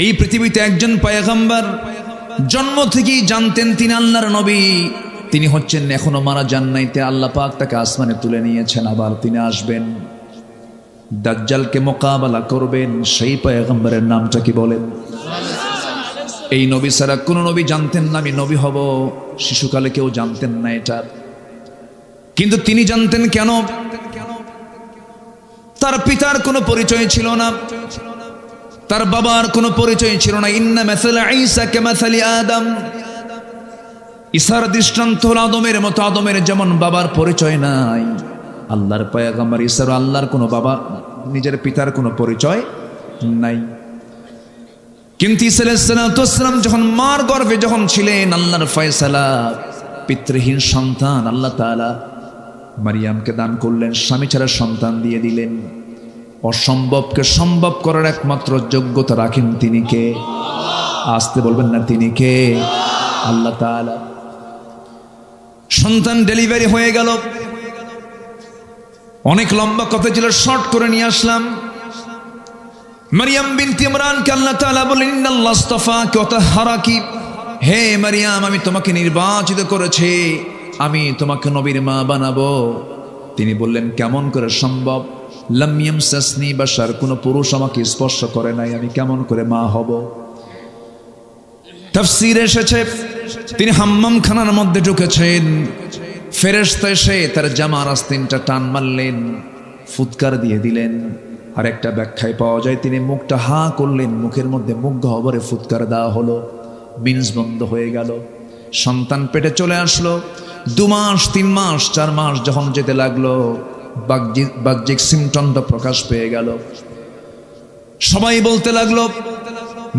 এই পৃথিবীতে একজন পয়গম্বর জন্ম থেকেই জানতেন তিনি আল্লাহর নবী, তিনি হচ্ছেন এখনো মারা যান নাই, আল্লাহ পাক তাকে আসমানে তুলে নিয়েছেন, আবার তিনি আসবেন, দাজ্জালকে মোকাবেলা করবেন। সেই পয়গম্বরের নামটা কি বলেন? এই নবী ছাড়া কোন নবী জানতেন না আমি নবী হব, শিশুকালে কেউ জানতেন না এটা, কিন্তু তিনি জানতেন। কেন? তার পিতার কোনো পরিচয় ছিল না, তার বাবার কোনো পরিচয় ছিল না। ইন্না মাসালা ঈসা কামাসালি আদম, ঈসার দৃষ্টান্ত হলো আদমের মতো, আদমের যেমন বাবার পরিচয় নাই, আল্লাহর পয়গম্বর ঈসার আল্লাহর কোনো বাবা, নিজের পিতার কোনো পরিচয় নাই। কিন্তু ঈসা আলাইহিস সালাম যখন মার গর্ভে যখন ছিলেন, আল্লাহর ফয়সালা, পিতৃহীন সন্তান আল্লাহ তাআলা মারিয়ামকে দান করলেন, স্বামী ছাড়া সন্তান দিয়ে দিলেন। অসম্ভবকে সম্ভব করার একমাত্র যোগ্যতা রাখেন তিনি কে? আসতে বলবেন না, তিনি কে? আল্লাহ তাআলা। সন্তান ডেলিভারি হয়ে গেল, অনেক লম্বা কথা ছিল, শর্ট করে নিয়ে আসলাম। মারিয়াম বিনতে ইমরানকে আল্লাহ তাআলা বলেন, ইন্নাল্লাহ আস্তাফাকি ওয়া তাহহারাকি, হে মারিয়াম আমি তোমাকে নির্বাচিত করেছি, আমি তোমাকে নবীর মা বানাবো। তিনি বললেন কেমন করে সম্ভব? লাম ইয়ামসাসনি বাশার, কোন পুরুষ আমাকে স্পর্শ করে নাই, আমি কেমন করে মা হব? তাফসীরে এসেছে তিনি হাম্মাম খানার মধ্যে ঢুকেছেন, ফেরেশতা এসে তার জামার আস্তিনটা টান মারলেন, ফুৎকার দিয়ে দিলেন। আর একটা ব্যাখ্যায় পাওয়া যায় তিনি মুখটা হা করলেন, মুখের মধ্যে মুখ গহ্বরে ফুৎকার দেওয়া হলো, মিন্স বন্ধ হয়ে গেল। সন্তান পেটে চলে আসলো। 2 মাস 3 মাস 4 মাস যখন যেতে লাগলো, বাহ্যিক সিমটমটা প্রকাশ পেয়ে গেল। সবাই বলতে লাগলো,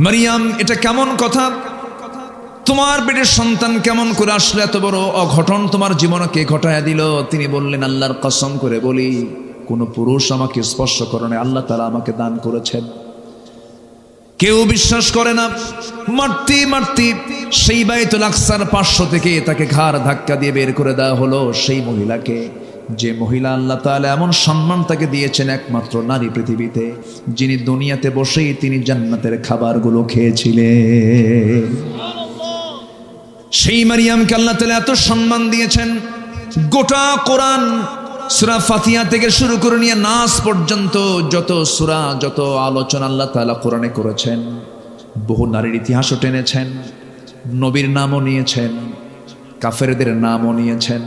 মারিয়াম এটা কেমন কথা, তোমার পেটের সন্তান কেমন করে আসলে, এত বড় অঘটন তোমার জীবনে কে ঘটায় দিল? তিনি বললেন, আল্লাহর কসম করে বলি, কোন পুরুষ আমাকে স্পর্শ করে না, আল্লাহ তাআলা আমাকে দান করেছেন। কেউ বিশ্বাস করে না। মারতে মারতে সেই বাইতুল আকসার 500 থেকে তাকে ঘাড় ধাক্কা দিয়ে বের করে দেওয়া হলো। সেই মহিলাকে, যে মহিলা আল্লাহ তাআলা এমন সম্মান তাকে দিয়েছেন, একমাত্র নারী পৃথিবীতে, যিনি দুনিয়াতে বসেই তিনি জান্নাতের খাবারগুলো খেয়েছিলেন। সেই মারিয়ামকে আল্লাহ তাআলা এত সম্মান দিয়েছেন। গোটা কোরআন সূরা ফাতিহা থেকে শুরু করে নিয়ে নাস পর্যন্ত যত সূরা, যত আলোচনা আল্লাহ তাআলা কোরআনে করেছেন, বহু নারীর ইতিহাসও টেনেছেন, নবীর নামও নিয়েছেন, কাফেরদের নামও নিয়েছেন,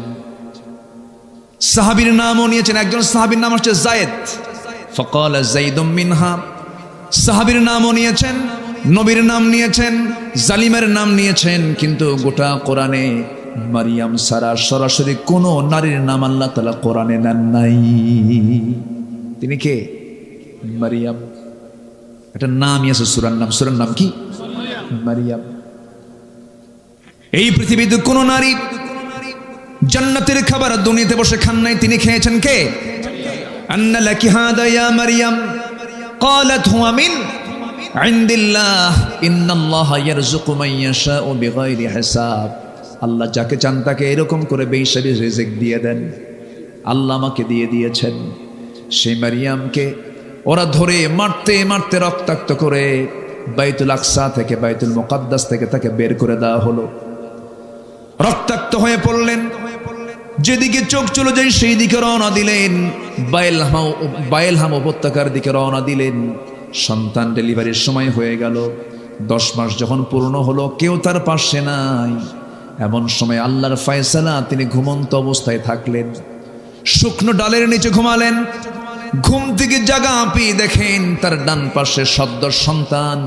সাহাবীর নামও নিয়েছেন। একজন সাহাবীর নাম হচ্ছে যায়েদ, ফাকালা যাইদুম মিনহা, সাহাবীর নামও নিয়েছেন, নবীর নাম নিয়েছেন, জালিমের নাম নিয়েছেন। কিন্তু গোটা কোরআনে মারিয়াম সারা সরাসরি কোন নারীর নাম আল্লাহ তাআলা কোরআনে নেন নাই। তিনি কে? মারিয়াম। একটা নামই আছে, সূরার নাম। সূরার নাম কি? মারিয়াম। এই পৃথিবীতে কোন নারী জান্নাতের খাবার দুনিয়াতে বসে খান নাই, তিনি খেয়েছেন। কে? আন্না লাকি হাদা ইয়া মারিয়াম ক্বালাত হুয়া মিন ইনদিল্লাহ ইন্নাল্লাহা ইয়ারযুকু মান ইয়াশাউ বিগাইরি হিসাব। আল্লাহ যাকে চান তাকে এরকম করে বেহিসাবি রিজিক দিয়ে দেন, আল্লাহ আমাকে দিয়ে দিয়েছেন। সেই মারিয়ামকে ওরা ধরে মারতে মারতে রক্তাক্ত করে বাইতুল আকসা থেকে, বাইতুল মুকাদ্দাস থেকে তাকে বের করে দেওয়া হলো। রক্তাক্ত হয়ে পড়লেন, যেদিকে চোখ চলে যায় সেই দিকে রওনা দিলেন, বাইলহাম উপত্যকার দিকে রওনা দিলেন। সন্তান ডেলিভারির সময় হয়ে গেল। 10 মাস যখন পূর্ণ হলো, কেউ তার পাশে নাই। এমন সময় আল্লাহর ফয়সালা, তিনি ঘুমন্ত অবস্থায় থাকলেন, শুকনো ডালের নিচে ঘুমালেন। ঘুম থেকে জাগা আপি দেখেন তার ডান পাশে সদ্য সন্তান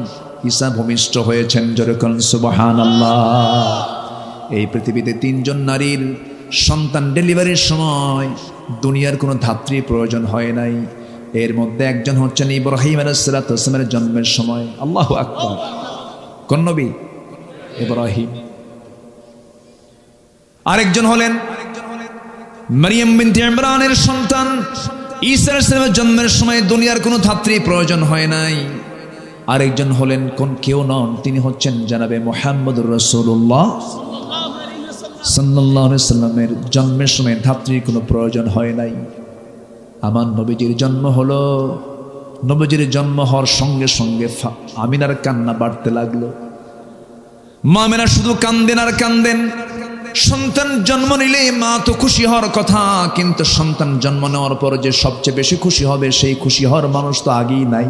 ঈসা ভূমিষ্ঠ হয়েছেন। যেরকম সুবহানাল্লাহ। এই পৃথিবীতে 3 জন নারীর সন্তান ডেলিভারির সময় দুনিয়ার কোনো ধাত্রী প্রয়োজন হয় নাই। এর মধ্যে একজন হচ্ছেন ইব্রাহিম আলাইহিস সালামের জন্মের সময়। আল্লাহু আকবার। কোন নবী? ইব্রাহিম। আরেকজন হলেন মারিয়াম বিনতে ইমরানের সন্তান ঈসা আলাইহিস সালামের জন্মের সময় দুনিয়ার কোনো ধাত্রী প্রয়োজন হয় নাই। আরেকজন হলেন কোন কেউ নন, তিনি হচ্ছেন জনাবে মুহাম্মদুর রাসূলুল্লাহ সাল্লাল্লাহু আলাইহি সাল্লামের জন্মের সময় ধাত্রীর কোনো প্রয়োজন হয় নাই। আমার নবীজির জন্ম হলো নবীজির জন্ম হওয়ার সঙ্গে সঙ্গে আমিনার কান্না বাড়তে লাগলো। মা আমিনা শুধু কান্দেন আর কান্দেন। সন্তান জন্ম নিলে মা তো খুশি হওয়ার কথা, কিন্তু সন্তান জন্ম নেওয়ার পর যে সবচেয়ে বেশি খুশি হবে সেই খুশি হওয়ার মানুষ তো আগেই নাই,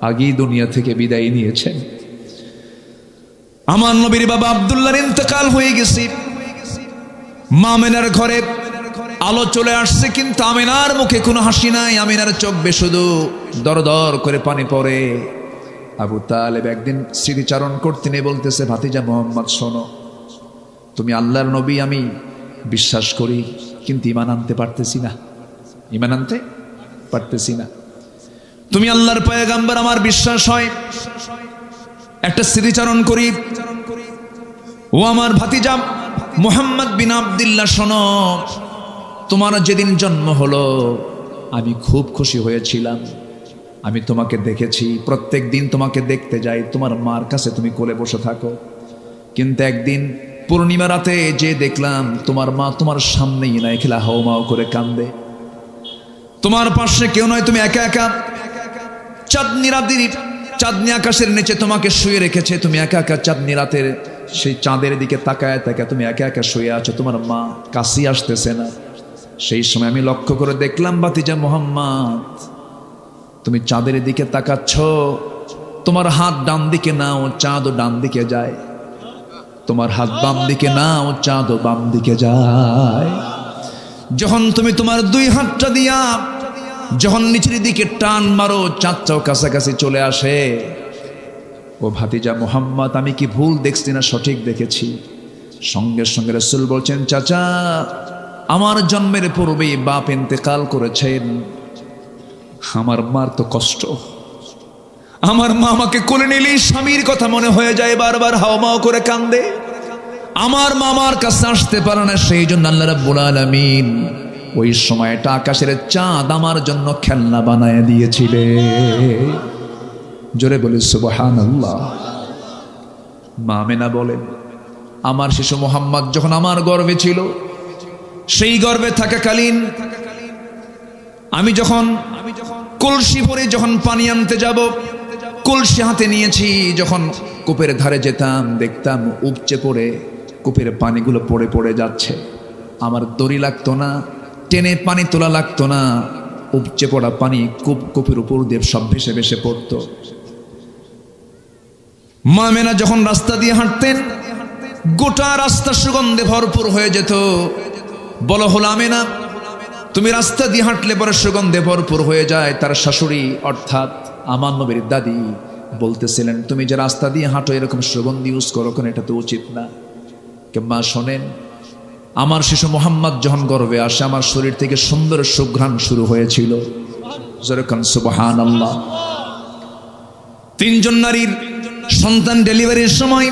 আগেই দুনিয়া থেকে বিদায় নিয়েছেন। আমার নবীর বাবা আব্দুল্লাহর ইন্তেকাল হয়ে গেছে। মা আমিনার ঘরে আলো চলে আসছে, কিন্তু আমিনার মুখে কোনো হাসি নাই। আমিনার চোখ বেয়ে শুধু দর দর করে পানি পড়ে। আবু তালেব একদিন স্মৃতিচারণ করতে নিয়ে বলতেছে, ভাতিজা মোহাম্মদ শোনো, তুমি আল্লাহর নবী আমি বিশ্বাস করি, কিন্তু ঈমান আনতে পারতেছি না, ঈমান আনতে পারতেছি না। তুমি আল্লাহর পয়গম্বর আমার বিশ্বাস হয়, একটা স্মৃতিচারণ করি। ও আমার ভাতিজা মুহাম্মদ বিন আব্দুল্লাহ শোনো, তোমার যেদিন জন্ম হলো আমি খুব খুশি হয়েছিলাম। আমি তোমাকে দেখেছি, প্রত্যেক দিন তোমাকে দেখতে যাই, তোমার মার কাছে তুমি কোলে বসে থাকো। কিন্তু একদিন পূর্ণিমা রাতে যে দেখলাম তোমার মা তোমার সামনেই নাই, খেলা হাওমাও করে কান্দে। তোমার পাশে কেউ নয়, তুমি একা একা চাঁদনি রাতের চাঁদনি আকাশের নিচে তোমাকে শুয়ে রেখেছে। তুমি একা একা চাঁদনি রাতের সেই চাঁদের দিকে তাকায় তাকায় তুমি একা একা শুয়ে আছো, তোমার মা কাছে আসতেছে না। সেই সময় আমি লক্ষ্য করে দেখলাম, ভাতিজা মুহাম্মদ তুমি চাঁদের দিকে তাকাচ্ছ, তোমার হাত ডান দিকে নাও, চাঁদও ডান দিকে যায়। তোমার হাত বাম দিকে নাও, চাঁদও বাম দিকে যায়। যখন তুমি তোমার দুই হাতটা দিয়া যখন নিচের দিকে টান মারো, চাঁদটাও কাছাকাছি চলে আসে। ও ভাতিজা মুহাম্মদ, আমি কি ভুল দেখছি না সঠিক দেখেছি? সঙ্গে সঙ্গে রাসূল বলছেন, চাচা আমার জন্মের পূর্বেই বাপ ইন্তেকাল করেছেন। আমার মার তো কষ্ট, আমার মা আমাকে কোলে নিলেই স্বামীর কথা মনে হয়ে যায়, বারবার হাওমাও করে কান্দে। আমার মামার কাছে আসতে পারে না, সেই জন্য আল্লাহ রাব্বুল আলামিন ওই সময়টা আকাশের চাঁদ আমার জন্য খেলনা বানায় দিয়েছিলেন। জোরে বলি সুবহানাল্লাহ। মা আমিনা বলেন, আমার শিশু মুহাম্মদ যখন আমার গর্ভে ছিল, সেই গর্ভে থাকাকালীন আমি যখন কলসি ভরে যখন পানি আনতে যাব, কলসি হাতে নিয়েছি, যখন কূপের ধারে যেতাম দেখতাম উপচে পড়ে কূপের পানিগুলো পড়ে পড়ে যাচ্ছে। আমার দড়ি লাগতো না, টেনে পানি তোলা লাগতো না, উপচে পড়া পানি কূপের উপর দিয়ে সব ভেসে ভেসে পড়তো। মা আমিনা যখন রাস্তা দিয়ে হাঁটতেন, গোটা রাস্তা সুগন্ধে ভরপুর হয়ে যেত। বলা হলো, আমিনা তুমি রাস্তা দিয়ে হাঁটলে পরে সুগন্ধে ভরপুর হয়ে যায়। তার শাশুড়ি অর্থাৎ আমার নবীর দাদি বলতেছিলেন, তুমি যে রাস্তা দিয়ে হাঁটো এরকম সুগন্ধি ইউজ করো কেন, এটা তো উচিত না। মা শোনেন, আমার শিশু মুহাম্মদ যখন গর্ভে আসে, আমার শরীর থেকে সুন্দর সুঘ্রাণ শুরু হয়েছিল। যেরকম সুবহানাল্লাহ। তিনজন নারীর সন্তান ডেলিভারির সময়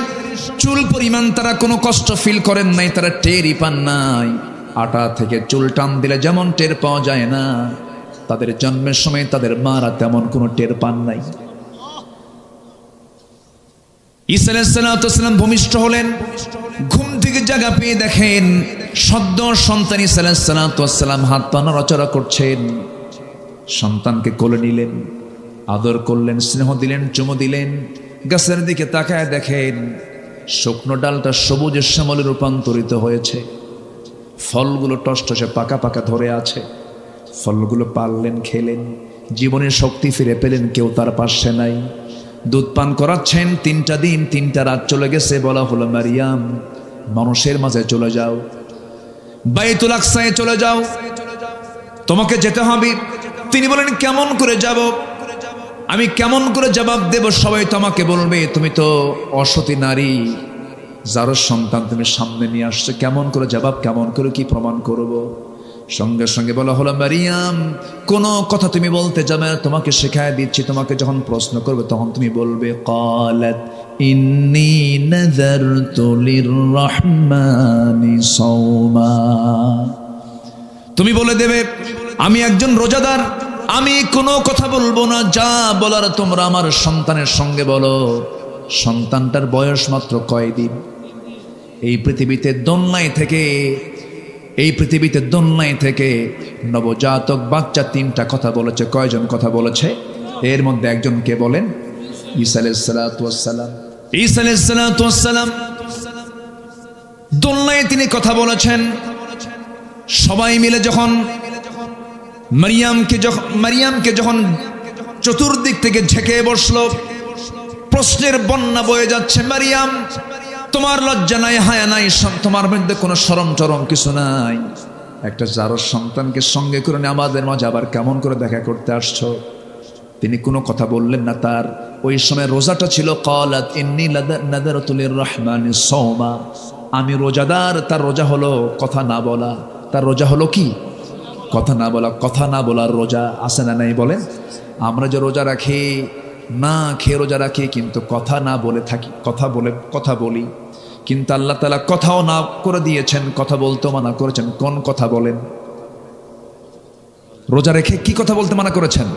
চুল পরিমাণ তারা কোনো কষ্ট ফিল করেন নাই, তারা টেরই পান নাই। আটা থেকে চুল টান দিলে যেমন টের পাওয়া যায় না, তাদের জন্মের সময় তাদের মারা তেমন কোনো টের পান নাই। ঈসা আলাইহিস সালাম ভূমিষ্ঠ হলেন, ঘুম থেকে জাগা পেয়ে দেখেন সদ্য সন্তান ঈসা আলাইহিস সালাম হাত পা নড়াচড়া করছেন। সন্তানকে কোলে নিলেন, আদর করলেন, স্নেহ দিলেন, চুমু দিলেন। গাছের দিকে তাকায় দেখেন শুকনো ডালটা সবুজ শ্যামলে রূপান্তরিত হয়েছে, ফলগুলো টসটসে পাকা পাকা ধরে আছে। ফলগুলো পারলেন, খেলেন, জীবনের শক্তি ফিরে পেলেন। কেউ তার পাশে নাই, দুধ পান করাচ্ছেন। 3টা দিন 3টা রাত চলে গেছে। বলা হলো, মারিয়াম মানুষের মাঝে চলে যাও, বাইতুল আকসায় চলে যাও, তোমাকে যেতে হবে। তিনি বলেন, কেমন করে যাব? আমি কেমন করে জবাব দেব? সবাই তোমাকে বলবে তুমি তো অসতী নারী, যার সন্তান তুমি সামনে নিয়ে আসছো, কেমন করে জবাব, কেমন করে কি প্রমাণ করব? সঙ্গে সঙ্গে বলা হলো, মারিয়াম কোনো কথা তুমি বলতে যাবে না, তোমাকে শেখায় দিচ্ছি। তোমাকে যখন প্রশ্ন করবে তখন তুমি বলবে, ক্বালাত ইন্নী নাযারতু লিররহমানি সাওমা। তুমি বলে দেবে, আমি একজন রোজাদার, আমি কোনো কথা বলবো না, যা বলার তোমরা আমার সন্তানের সঙ্গে বলো। সন্তানটার বয়স মাত্র কয়দিন? এই পৃথিবীতে দোলনায় থেকে এই পৃথিবীতে দোলনায় থেকে নবজাতক বাচ্চা 3টা কথা বলেছে। কয়জন কথা বলেছে? এর মধ্যে একজনকে বলেন ঈসা আলাইহিস সালাতু ওয়াস সালাম। ঈসা আলাইহিস সালাতু ওয়াস সালাম দোলনায় তিনি কথা বলেছেন। সবাই মিলে যখন মারিয়ামকে যখন চতুর্দিক থেকে ঝেঁকে বসলো, প্রশ্নের বন্যা বয়ে যাচ্ছে। মারিয়াম, তোমার লজ্জা নাই, হায়া নাই, তোমার মধ্যে কোনো শরম টরম কিছু নাই? একটা জারজ সন্তানকে সঙ্গে করে নিয়ে আমাদের মাঝে আবার কেমন করে দেখা করতে আসছো? তিনি কোনো কথা বললেন না। তার ওই সময় রোজাটা ছিল। ক্বালাত ইন্নী নাযারতু লির-রাহমানি সাওমা, আমি রোজাদার। তার রোজা হলো কথা না বলা। তার রোজা হলো কি? কথা না বলা। কথা না বলার রোজা আছে না নাই বলেন? আমরা যে রোজা রাখি, না খেয়ে রোজা রাখি, কিন্তু কথা না বলে থাকি, কথা বলি। কিন্তু আল্লাহ তাআলা কথাও না করে দিয়েছেন, কথা বলতে মানা করেছেন। কোন কথা বলেন? রোজা রেখে কি কথা বলতে মানা করেছেন?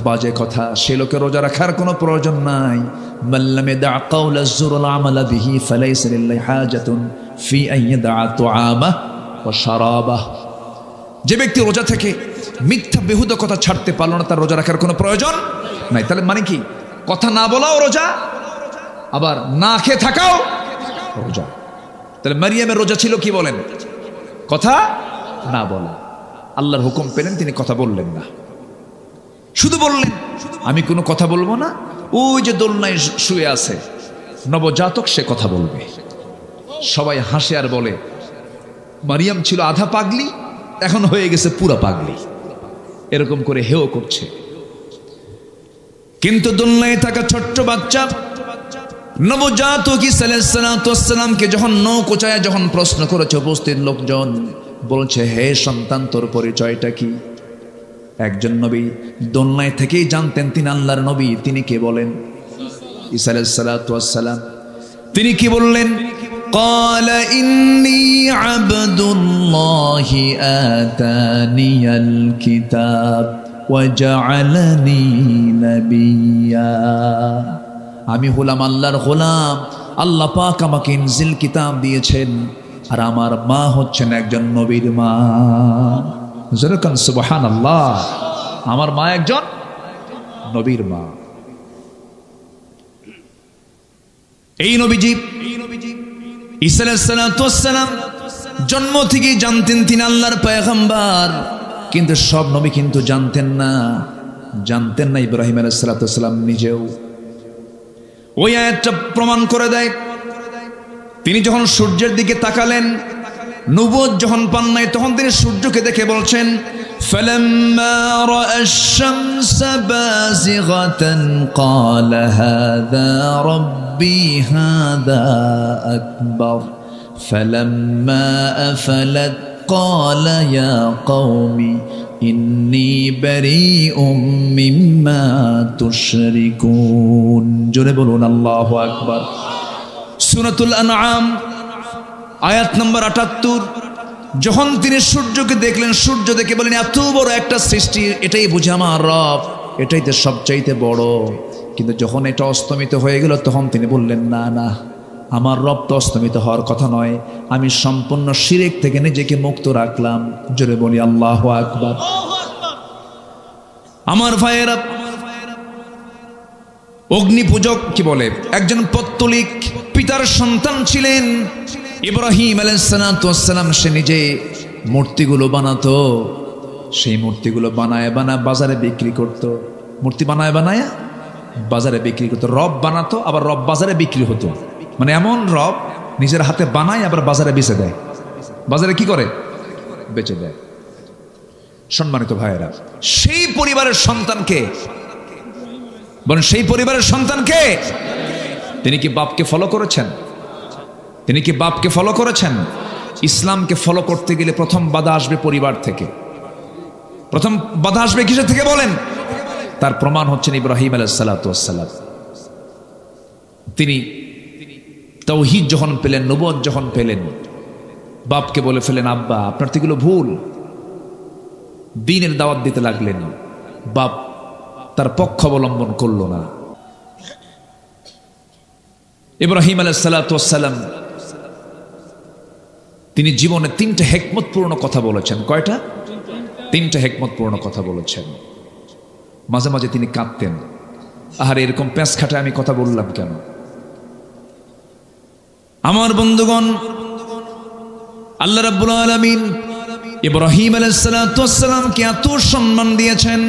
বাজে কথা। সে লোকে রোজা রাখার কোনো প্রয়োজন নাই। মাল্লাম ইয়াদা কাওলা যুর ওয়াল আমালা বিহি ফালাইসা লিল্লাহি হাজাতুন ফি আন ইয়াদা তুআমা ওয়া শারাবাহ। যে ব্যক্তি রোজা থেকে মিথ্যা বেহুদা কথা ছাড়তে পারলো না, তার রোজা রাখার কোনো প্রয়োজন নাই। তাহলে মানে কি? কথা না বলাও রোজা, আবার না খেয়ে থাকাও রোজা। তাহলে মারিয়ামের রোজা ছিল কি বলেন? কথা না বলা। আল্লাহর হুকুম পেলেন, তিনি কথা বললেন না। শুধু বললেন আমি কোনো কথা বলবো না। ওই যে দোলনায় শুয়ে আছে নবজাতক, সে কথা বলবে। সবাই হাসে আর বলে মারিয়াম ছিল আধা পাগলি, এখন হয়ে গেছে পুরা পাগলি। এরকম করে হেও করছে। কিন্তু দোলনায় থাকা ছোট্ট বাচ্চা নবজাতক ঈসা আলাইহিস সালাতু ওয়াস সালামকে যখন নৌকোচায় যখন প্রশ্ন করেছে উপস্থিত লোকজন, বলছে হে সন্তান, তোর পরিচয়টা কি? একজন নবী দোলনায় থেকেই জানতেন তিনি আল্লাহর নবী। তিনি কে বলেন? ঈসা আলাইহিস সালাতু ওয়াস সালাম। তিনি কি বললেন? قال إني عبد الله آتاني الكتاب وجعلني نبيا। আমি হলাম আল্লাহর গোলাম। আল্লাহ পাক আমাকে ইনজিল কিতাব দিয়েছেন, আর আমার মা হচ্ছেন একজন নবীর মা। যেরকম সুবহানাল্লাহ, আমার মা একজন নবীর মা। এই নবীজি ঈসা আলাইহিস সালাতু ওয়াস সালাম জন্ম থেকেই জানতেন তিনি আল্লাহর পয়গম্বর। কিন্তু সব নবী কিন্তু জানতেন না। ইব্রাহিম আলাইহিস সালাতু ওয়াস সালাম নিজেও। ওই আয়াতটা প্রমাণ করে দেয়। তিনি যখন সূর্যের দিকে তাকালেন, নবুয়ত যখন পান নাই, তখন তিনি সূর্যকে দেখে বলছেন ফালাম্মা রাআশ শামসা বাযিগাতান ক্বালা হাযা রাব্বি হাযা আকবার ফালাম্মা আফালাত ক্বালা ইয়া কওমি ইন্নী বারীউম মিম্মা তুশরিকুন। জোরে বলুন আল্লাহু আকবার। সূরাতুল আনআম আয়াত নম্বর ৭৮। যখন তিনি সূর্যকে দেখলেন, সূর্য দেখে বলেন এত বড় একটা সৃষ্টি, এটাই বুঝে আমার রব, এটাই তো সবচাইতে বড়। কিন্তু যখন এটা অস্তমিত হয়ে গেল, তখন তিনি বললেন না না, আমার রব তো অস্তমিত হওয়ার কথা নয়। আমি সম্পূর্ণ শিরক থেকে নিজেকে মুক্ত রাখলাম। জোরে বলি আল্লাহু আকবার। আমার ভাইয়েরা, অগ্নি পূজক কি বলে, একজন পত্তলিক পিতার সন্তান ছিলেন ইব্রাহিম আলাইহিস সালাতু ওয়াস সালাম। সে নিজে মূর্তিগুলো বানাতো। সেই মূর্তিগুলো বানায় বাজারে বিক্রি করত। মূর্তি বানায় বাজারে বিক্রি করতো। রব বানাতো, আবার রব বাজারে বিক্রি হতো। মানে এমন রব নিজের হাতে বানায় আবার বাজারে বেচে দেয়। বাজারে কি করে? বেচে দেয়। সম্মানিত ভাইয়েরা, সেই পরিবারের সন্তানকে বলেন, সেই পরিবারের সন্তানকে তিনি কি বাপকে ফলো করেছেন? ইসলামকে ফলো করতে গেলে প্রথম বাধা আসবে পরিবার থেকে। প্রথম বাধা আসবে কিসের থেকে বলেন? তার প্রমাণ হচ্ছেন ইব্রাহিম আলাইহিস সালাতু ওয়াস সালাম। তিনি তাওহীদ যখন পেলেন, নবুয়ত যখন পেলেন, বাপকে বলে ফেলেন আব্বা আপনার তো এগুলো ভুল। দ্বীনের দাওয়াত দিতে লাগলেন। বাপ তার পক্ষ অবলম্বন করল না। ইব্রাহিম আলাইহিস সালাতু ওয়াস সালাম তিনি জীবনে 3টে হিকমতপূর্ণ কথা বলেছেন। কয়টা? 3টে হিকমতপূর্ণ কথা বলেছেন। মাঝে মাঝে তিনি কাঁদতেন, আর এরকম প্যাঁচ খাটে আমি কথা বললাম কেন? আমার বন্ধুগণ, আল্লাহ রাব্বুল আলামিন ইব্রাহিম আলাইহিস সালাতু ওয়াস সালামকে এত সম্মান দিয়েছেন,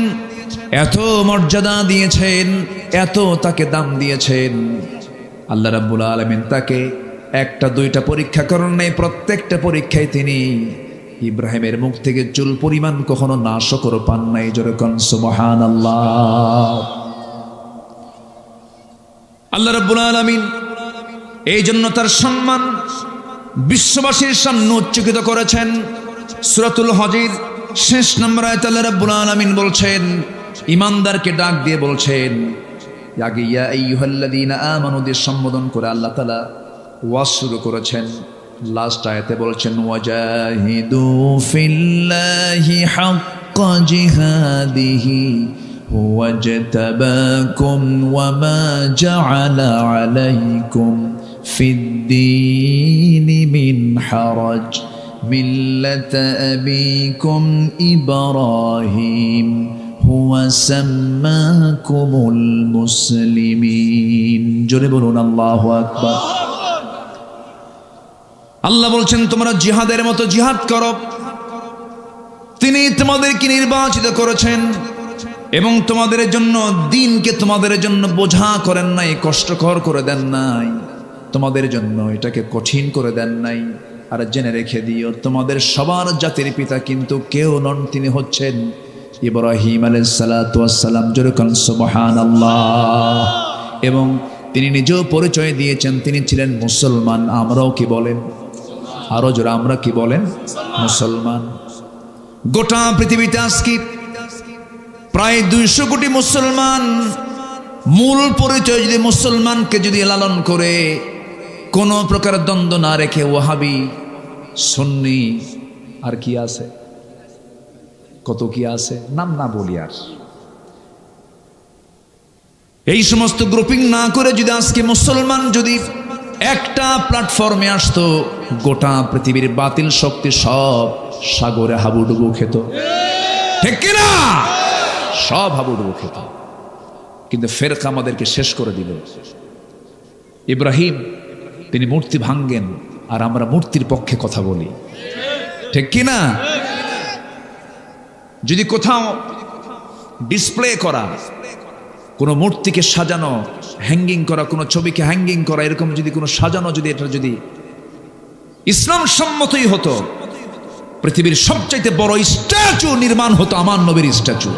এত মর্যাদা দিয়েছেন, এত তাকে দাম দিয়েছেন। আল্লাহ রাব্বুল আলামিন তাকে 1টা 2টা পরীক্ষা করেন নাই, প্রত্যেকটা পরীক্ষায় তিনি ইব্রাহিমের মুখ থেকে চুল পরিমাণ কখনো নাশকর পান নাই। যেরকম সুবহানাল্লাহ। আল্লাহ রাব্বুল আলামিন এই জন্য তার সম্মান বিশ্ববাসীর সামনে উচ্চকিত করেছেন। সূরাতুল হজের শেষ নম্বর আয়াতে আল্লাহ রাব্বুল আলামিন বলছেন, ঈমানদারকে ডাক দিয়ে বলছেন, আগে ইয়া আইয়ুহাল্লাযীনা আমানু দিয়ে সম্বোধন করে আল্লাহ তাআলা ওয়াজ শুরু করেছেন। লাস্ট আয়াতে বলছেন, ওয়াজাহিদু ফিল্লাহি হাক্কা জিহাদিহি ওয়াজতাবাকুম ওয়ামা জাআলা আলাইকুম ফিদ্দীনি মিন হারাজ মিল্লাতা আবিকুম ইব্রাহিম হুয়া সাম্মাকুমুল মুসলিমিন। জোরে বলুন আল্লাহু আকবার। আল্লাহ বলছেন, তোমরা জিহাদের মতো জিহাদ করো। তিনি তোমাদেরকে নির্বাচিত করেছেন এবং তোমাদের জন্য দ্বীনকে তোমাদের জন্য বোঝা করেন নাই, কষ্টকর করে দেন নাই, তোমাদের জন্য এটাকে কঠিন করে দেন নাই। আর জেনে রেখে দিও, তোমাদের সবার জাতির পিতা কিন্তু কেউ নন, তিনি হচ্ছেন ইব্রাহিম আলাইহিস সালাতু ওয়াস সালাম। যেরকম সুবহানাল্লাহ। এবং তিনি নিজেও পরিচয় দিয়েছেন তিনি ছিলেন মুসলমান। আমরাও কি বলেন? আরো জোরে আমরা কি বলেন? মুসলমান। গোটা পৃথিবীতে আজকে প্রায় 200 কোটি মুসলমান। মূল পরিচয় যদি মুসলমানকে যদি লালন করে, কোনো প্রকার দ্বন্দ্ব না রেখে, ওয়াহাবি, সুন্নি, আর কি আছে, কত কি আছে, নাম না বলি আর, এই সমস্ত গ্রুপিং না করে যদি আজকে মুসলমান যদি একটা প্ল্যাটফর্মে আসতো, গোটা পৃথিবীর বাতিল শক্তি সব সাগরে হাবুডুবু খেত। ঠিক কিনা? সব হাবুডুবু খেত। কিন্তু ফেরকা আমাদেরকে শেষ করে দিল। ইব্রাহিম তিনি মূর্তি ভাঙ্গেন, আর আমরা মূর্তির পক্ষে কথা বলি। ঠিক কিনা? যদি কোথাও ডিসপ্লে করা, কোনো মূর্তিকে সাজানো, হ্যাঙ্গিং করা, কোনো ছবিকে হ্যাঙ্গিং করা, এরকম যদি কোনো সাজানো, যদি এটা যদি ইসলাম সম্মতই হতো, পৃথিবীর সবচাইতে বড় স্ট্যাচু নির্মাণ হতো আমার নবীর স্ট্যাচু।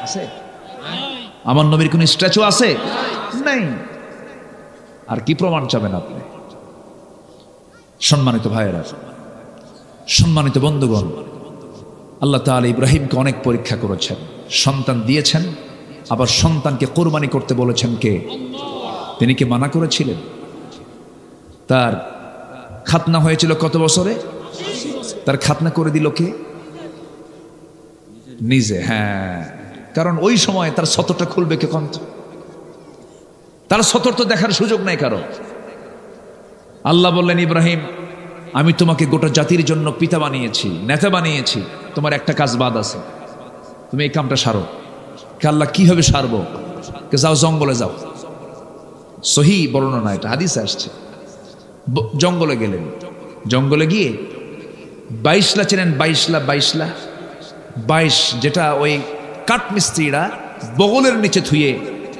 আছে? আমার নবীর কোন স্ট্যাচু আছে? নাই। আর কি প্রমাণ চাবেন আপনি? সম্মানিত ভাইয়েরা, সম্মানিত বন্ধুগণ, আল্লাহ তাআলা ইব্রাহিমকে অনেক পরীক্ষা করেছেন, সন্তান দিয়েছেন, আবার সন্তানকে কোরবানি করতে বলেছেন কে? তিনি কি মানা করেছিলেন? তার খাতনা হয়েছিল কত বছরে? তার খাতনা করে দিল কে? নিজে। হ্যাঁ, কারণ ওই সময় তার সতরটা খুলবে কে? কন্ত তার সতর তো দেখার সুযোগ নাই কারো। আল্লাহ বললেন, ইব্রাহিম আমি তোমাকে গোটা জাতির জন্য পিতা বানিয়েছি, নেতা বানিয়েছি, তোমার একটা কাজ বাদ আছে, তুমি এই কামটা সারো। আল্লাহ কিভাবে সারবো? যাও জঙ্গলে যাও। সহি বর্ণনা, এটা হাদিসে আসছে। জঙ্গলে গেলেন, জঙ্গলে গিয়ে 22লা চেনেন? 22 যেটা ওই কাঠ মিস্ত্রিরা বগলের নিচে থুয়ে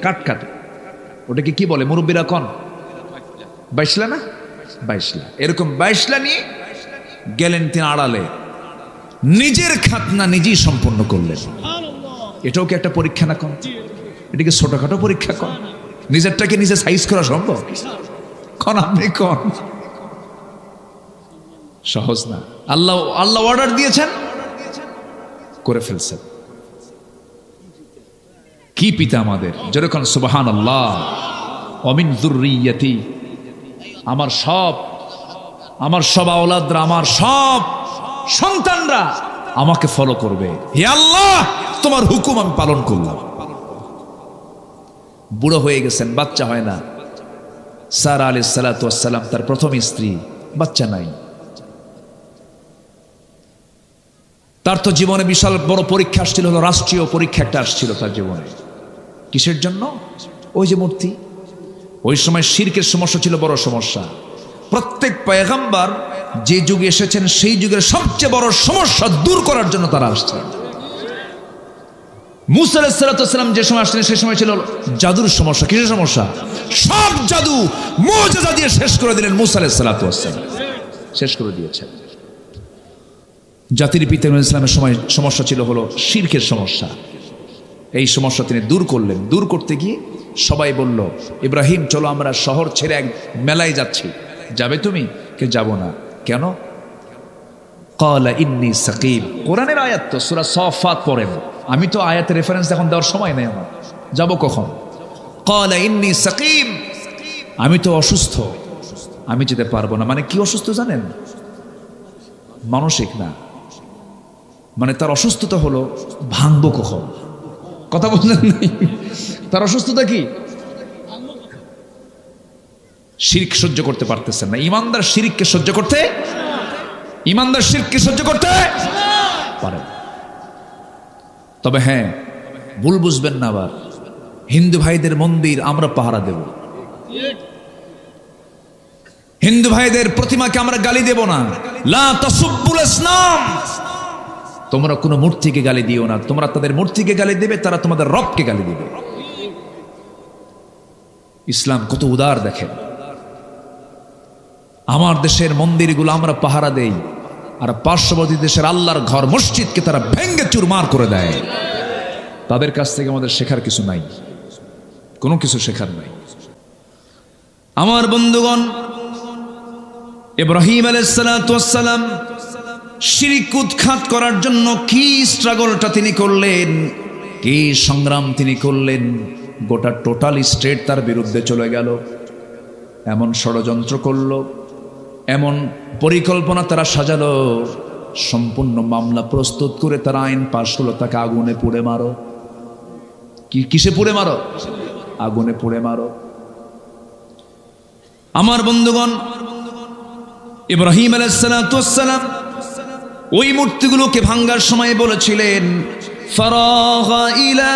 কাঠ কাটে, ওটাকে কি বলে মুরব্বীরা? কন 22লা না? 22লা। এরকম 22লা নিয়ে গেলেন তিনি আড়ালে, নিজের খাতনা নিজেই সম্পন্ন করলেন। এটাও কি একটা পরীক্ষা না? কন এটাকে ছোটখাটো পরীক্ষা? কন নিজেরটাকে নিজে সাইজ করা সম্ভব? কন আপনি কন সহজ না। আল্লাহ অর্ডার দিয়েছেন, করে ফেলছেন। কি পিতা আমাদের! যেরকম সুবহানাল্লাহ। অমিন যুররিয়াতি, আমার সব আওলাদরা, আমার সব সন্তানরা আমাকে ফলো করবে। হে আল্লাহ, তোমার হুকুম আমি পালন করলাম। বুড়ো হয়ে গেছেন, বাচ্চা হয় না। সারা আলাইহিস সালাতু ওয়াস সালাম তার প্রথম স্ত্রী, বাচ্চা নাই। তার তো জীবনে বিশাল বড় পরীক্ষা আসছিল, হলো রাষ্ট্রীয় পরীক্ষা একটা আসছিল তার জীবনে। কিসের জন্য? ওই যে মূর্তি। ওই সময় শিরকের সমস্যা ছিল বড় সমস্যা। প্রত্যেক পয়গম্বর যে যুগে এসেছেন সেই যুগের সবচেয়ে বড় সমস্যা দূর করার জন্য তারা আসছেন। মুসা আলাইহিস সালাম যে সময় আসলেন সেই সময় ছিল জাদুর সমস্যা। কিসের সমস্যা? সব জাদু মুজিজা দিয়ে শেষ করে দিলেন মুসা আলাইহিস সালাম, শেষ করে দিয়েছেন। জাতির পিতা ইসলামের সময় সমস্যা ছিল হলো শিরকের সমস্যা। এই সমস্যা তিনি দূর করলেন। দূর করতে গিয়ে সবাই বলল, ইব্রাহিম চলো আমরা শহর ছেড়ে এক মেলায় যাচ্ছি, যাবে তুমি? কে যাব না। কেন? ক্বালা ইন্নী সাকিম। কোরআনের আয়াত তো, সূরা সাফাত পড়েন। আমি তো আয়াতের রেফারেন্স এখন দেওয়ার সময় নেই আমার, যাব কখন? ক্বালা ইন্নী সাকিম, আমি তো অসুস্থ, আমি যেতে পারবো না। মানে কি অসুস্থ জানেন? মানসিক না, মানে তার অসুস্থতা হলো ভাঙবো কখন। কথা বললেন নাই? তার অসুস্থতা কি? শিরক সহ্য করতে পারতেছেন না। ইমানদার শিরককে সহ্য করতে, ইমানদার শিরককে সহ্য করতে পারে। তবে হ্যাঁ, ভুল বুঝবেন না আবার, হিন্দু ভাইদের মন্দির আমরা পাহারা দেব, হিন্দু ভাইদের প্রতিমাকে আমরা গালি দেব না। লা তাসুব্বুল আসনাম, তোমরা কোনো মূর্তিকে গালি দিও না। তোমরা তাদের মূর্তিকে গালি দেবে, তারা তোমাদের রবকে গালি দেবে। ইসলাম কত উদার দেখেন। আমার দেশের মন্দিরগুলো আমরা পাহারা দেই, আর পার্শ্ববর্তী দেশের আল্লাহর ঘর মসজিদকে তারা ভেঙ্গে চুরমার করে দেয়। তাদের কাছ থেকে আমাদের শেখার কিছু নাই, কোনো কিছু শেখার নাই। আমার বন্ধুগণ, ইব্রাহিম আলাইহিস সালাতু ওয়াস সালাম শিরক উৎখাত করার জন্য কি স্ট্রাগলটা তিনি করলেন, কি সংগ্রাম তিনি করলেন। গোটা টোটাল স্টেট তার বিরুদ্ধে চলে গেল, এমন ষড়যন্ত্র করলো, এমন পরিকল্পনা তারা সাজালো, সম্পূর্ণ মামলা প্রস্তুত করে তারা আইন পাশ করলো, তাকে আগুনে পুড়ে মারো। কিসে পুড়ে মারো? আগুনে পুড়ে মারো। আমার বন্ধুগণ, ইব্রাহিম আলাইহিস সালাতু ওয়াস সালাম ওই মূর্তিগুলোকে ভাঙ্গার সময় বলেছিলেন, ফারাগা ইলা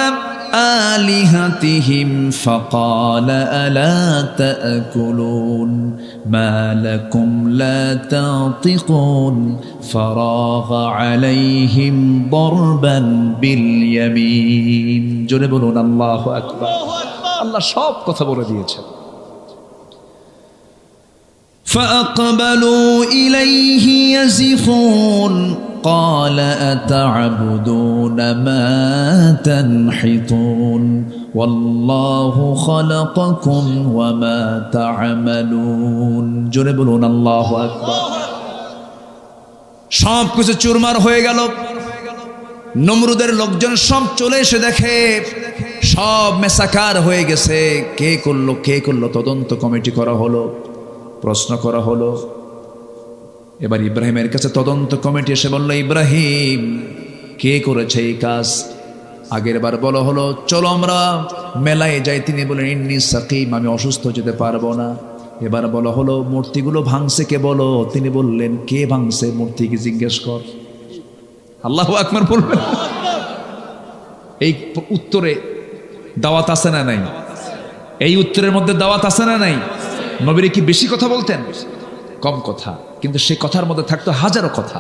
আলিহাতিহিম ফাকালা আলা তাকুলুন মা লাকুম লা তাতিকুন ফারাগা আলাইহিম দারবান বিল ইয়ামিন। জোরে বলুন আল্লাহু আকবার। আল্লাহ সব কথা বলে দিয়েছেন। فأقبلوا إليه يزفون قال أتعبدون ما تنحتون والله خلقكم وما تعملون। জোরে বলুন আল্লাহু আকবার। সব কিছু চুরমার হয়ে গেল। নমরুদের লোকজন সব চলে এসে দেখে সব মেসাকার হয়ে গেছে। কে করলো তদন্ত কমিটি করা হলো, প্রশ্ন করা হলো। এবার ইব্রাহিমের কাছে তদন্ত কমিটি এসে বলল, ইব্রাহিম কে করেছে এই কাজ? আগের বার বলা হলো চলো আমরা মেলায় যাই, তিনি বলেন ইন্নী সাকিম, আমি অসুস্থ, যেতে পারবো না। এবার বলা হলো মূর্তিগুলো ভাঙছে কে বলো, তিনি বললেন কে ভাঙছে মূর্তিকে জিজ্ঞেস কর। আল্লাহু আকবার বলবেন। এই উত্তরে দাওয়াত আছে না নাই? এই উত্তরের মধ্যে দাওয়াত আছে না নাই? নবীরে কি বেশি কথা বলতেন? কম কথা, কিন্তু সেই কথার মধ্যে থাকতো হাজারো কথা।